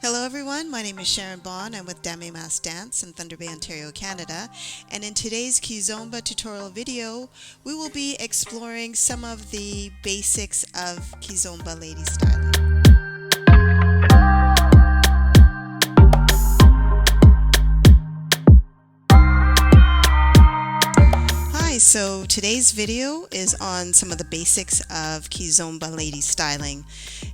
Hello everyone, my name is Sharon. I'm with Dame Mass Dance in Thunder Bay, Ontario, Canada, and in today's Kizomba tutorial video, we will be exploring some of the basics of Kizomba lady styling. Hi, so today's video is on some of the basics of Kizomba lady styling.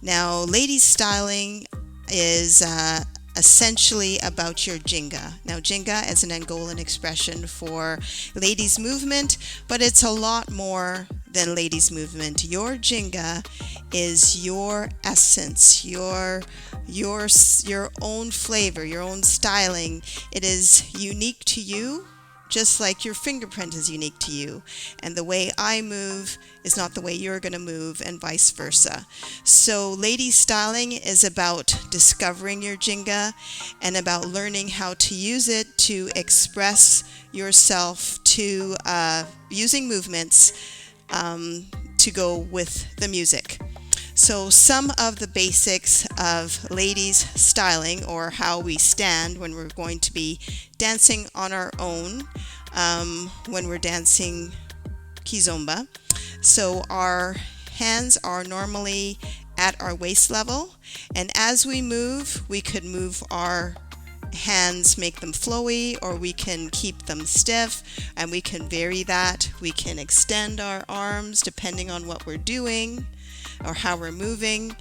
Now, lady styling is essentially about your ginga. Now, ginga is an Angolan expression for ladies movement, but it's a lot more than ladies movement. Your ginga is your essence, your own flavor, your own styling. It is unique to you, just like your fingerprint is unique to you. And the way I move is not the way you're going to move, and vice versa. So lady styling is about discovering your ginga and about learning how to use it to express yourself, to using movements to go with the music. So some of the basics of ladies styling, or how we stand when we're going to be dancing on our own, when we're dancing Kizomba. So our hands are normally at our waist level, and as we move, we could move our hands, make them flowy, or we can keep them stiff, and we can vary that. We can extend our arms depending on what we're doing or how we're moving,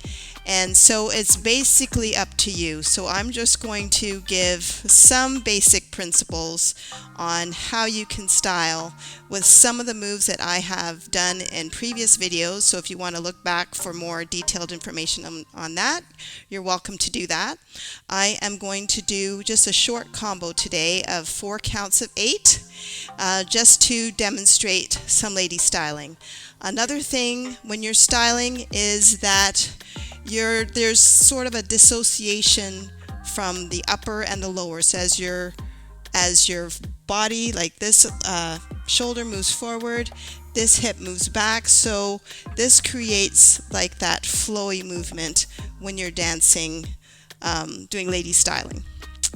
and so it's basically up to you. So I'm just going to give some basic principles on how you can style with some of the moves that I have done in previous videos. So if you want to look back for more detailed information on that, you're welcome to do that. I am going to do just a short combo today of 4 counts of 8, just to demonstrate some lady styling. Another thing when you're styling is that there's sort of a dissociation from the upper and the lower. So as your body, like this shoulder moves forward, this hip moves back. So this creates like that flowy movement when you're dancing, doing lady styling.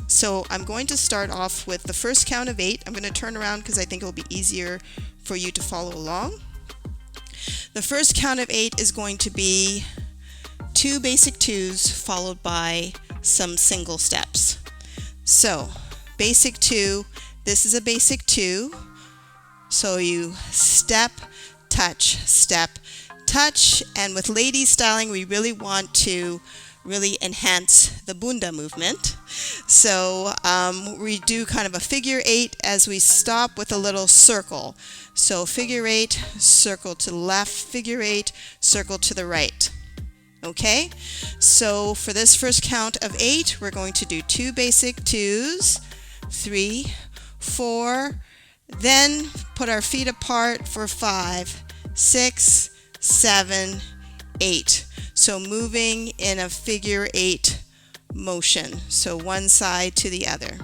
So I'm going to start off with the first count of 8. I'm going to turn around because I think it will be easier for you to follow along. The first count of 8 is going to be 2 basic 2s followed by some single steps. So basic 2, this is a basic 2. So you step, touch, and with lady styling we really want to really enhance the bunda movement. So we do kind of a figure 8 as we stop with a little circle. So figure 8, circle to the left, figure 8, circle to the right. Okay, so for this first count of 8, we're going to do 2 basic 2s, 3, 4, then put our feet apart for 5, 6, 7, 8. So moving in a figure 8 motion, so one side to the other.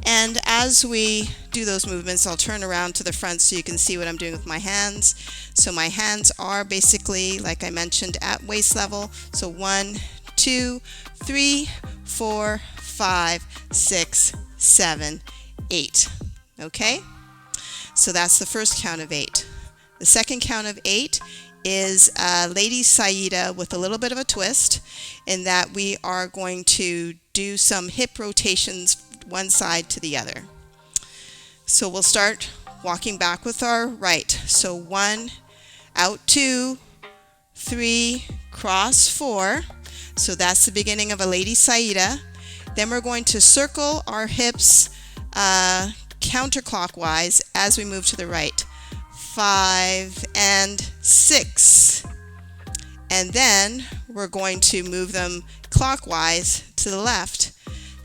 And as we do those movements, I'll turn around to the front so you can see what I'm doing with my hands. So my hands are basically, like I mentioned, at waist level. So 1, 2, 3, 4, 5, 6, 7, 8. Okay? So that's the first count of 8. The second count of 8 is lady saeeda with a little bit of a twist, in that we are going to do some hip rotations one side to the other. So we'll start walking back with our right. So 1, out 2, 3, cross 4. So that's the beginning of a lady saeeda. Then we're going to circle our hips counterclockwise as we move to the right. 5 and 6. And then we're going to move them clockwise to the left.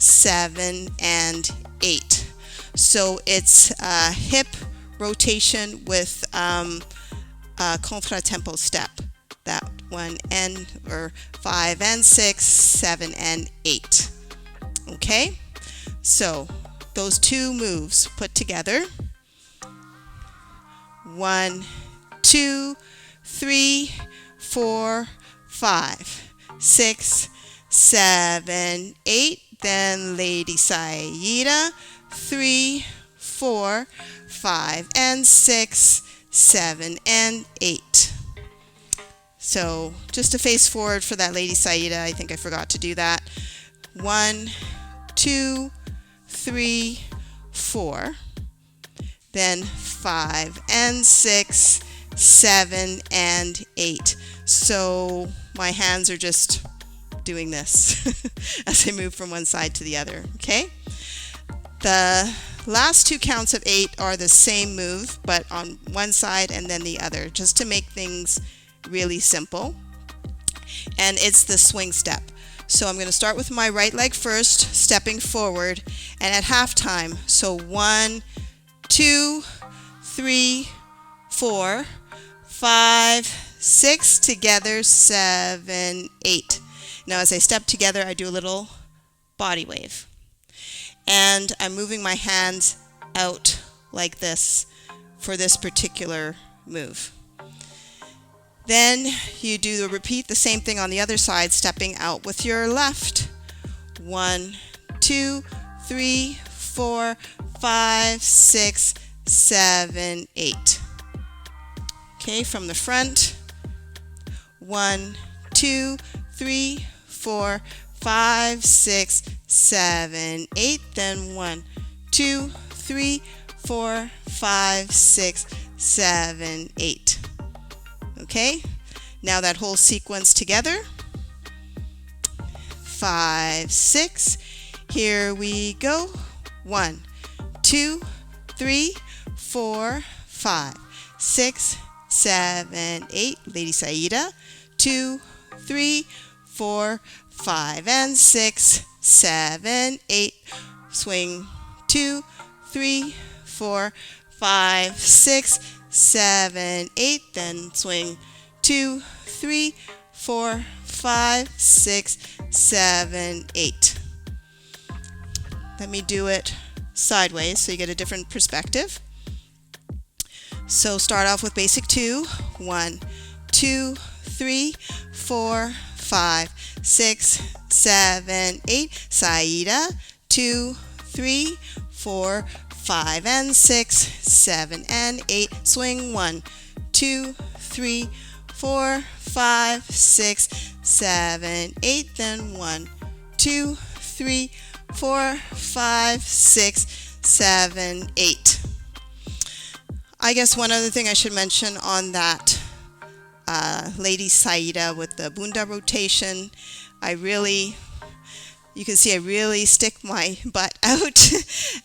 7 and 8. So it's a hip rotation with contratempo step. That one, and or 5 and 6, 7 and 8. Okay, so those 2 moves put together. 1, 2, 3, 4, 5, 6, 7, 8. Then Lady Saeeda, 3, 4, 5, and 6, 7, and 8. So just to face forward for that Lady Saeeda, I think I forgot to do that. 1, 2, 3, 4. Then 5 and 6, 7 and 8. So my hands are just doing this as I move from one side to the other. Okay? The last two counts of 8 are the same move, but on one side and then the other, just to make things really simple. And it's the swing step. So I'm going to start with my right leg first, stepping forward, and at halftime. So 1, 2, 3, 4, 5, 6, together, 7, 8. Now as I step together, I do a little body wave. And I'm moving my hands out like this for this particular move. Then you repeat the same thing on the other side, stepping out with your left. 1, 2, 3, 4, 5, 6, 7, 8. Okay, from the front. 1, 2, 3, 4, 5, 6, 7, 8. Then 1, 2, 3, 4, 5, 6, 7, 8. Okay, now that whole sequence together. 5, 6. Here we go. 1, 2, 3, 4, 5, 6, 7, 8. Lady Saeeda. 2, 3, 4, 5, and 6, 7, 8. Swing 2, 3, 4, 5, 6, 7, 8. Then swing 2, 3, 4, 5, 6, 7, 8. Let me do it sideways so you get a different perspective. So start off with basic 2. 1, 2, 3, 4, 5, 6, 7, 8. Saeeda. 2, 3, 4, 5, and 6, 7, and 8. Swing 1, 2, 3, 4, 5, 6, 7, 8. Then 1, 2, 3, 4, 5, 6, 7, 8. I guess one other thing I should mention on that Lady Saeeda with the bunda rotation, you can see I really stick my butt out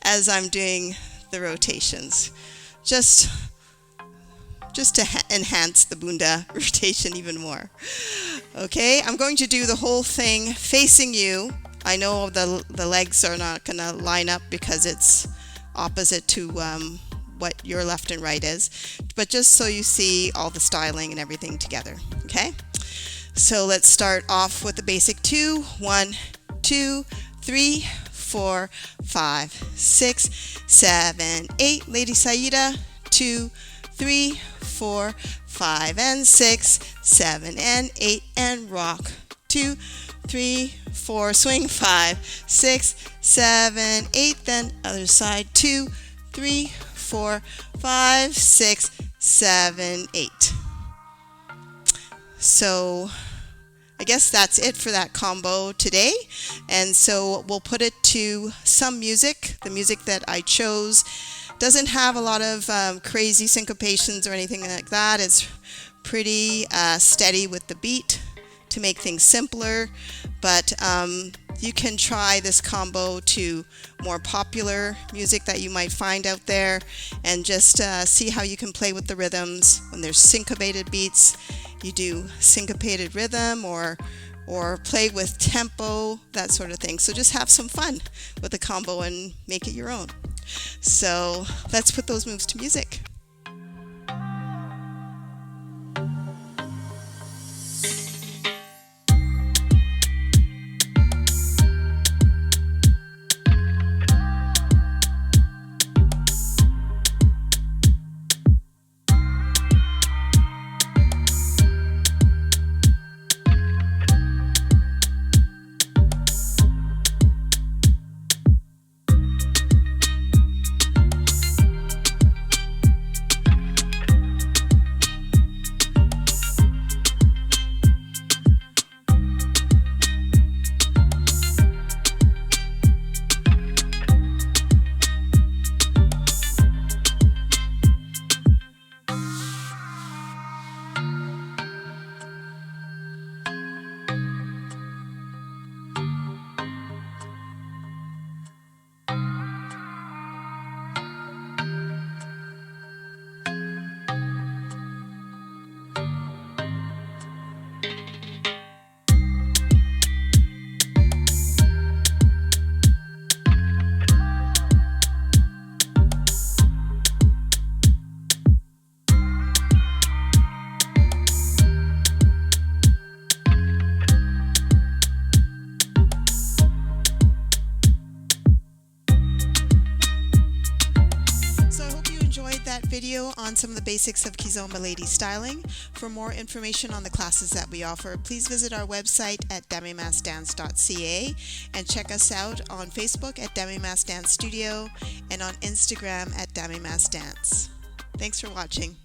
as I'm doing the rotations, just to enhance the bunda rotation even more. Okay, I'm going to do the whole thing facing you. I know the legs are not going to line up because it's opposite to what your left and right is, but just so you see all the styling and everything together. Okay, so let's start off with the basic 2. 1, 2, 3, 4, 5, 6, 7, 8. Lady Saeeda. 2, 3, 4, 5, and 6, 7, and 8. And rock. 2, 3, 4. Swing 5, 6, 7, 8. Then other side. 2, 3, 4, 5, 6, 7, 8. So I guess that's it for that combo today. And so we'll put it to some music. The music that I chose doesn't have a lot of crazy syncopations or anything like that. It's pretty steady with the beat to make things simpler. But you can try this combo to more popular music that you might find out there, and just see how you can play with the rhythms. When there's syncopated beats, you do syncopated rhythm, or play with tempo, that sort of thing. So just have some fun with the combo and make it your own. So let's put those moves to music. video on some of the basics of Kizomba lady styling. For more information on the classes that we offer, please visit our website at demimasdance.ca and check us out on Facebook at Demimas Dance Studio and on Instagram at Demimas Dance. Thanks for watching.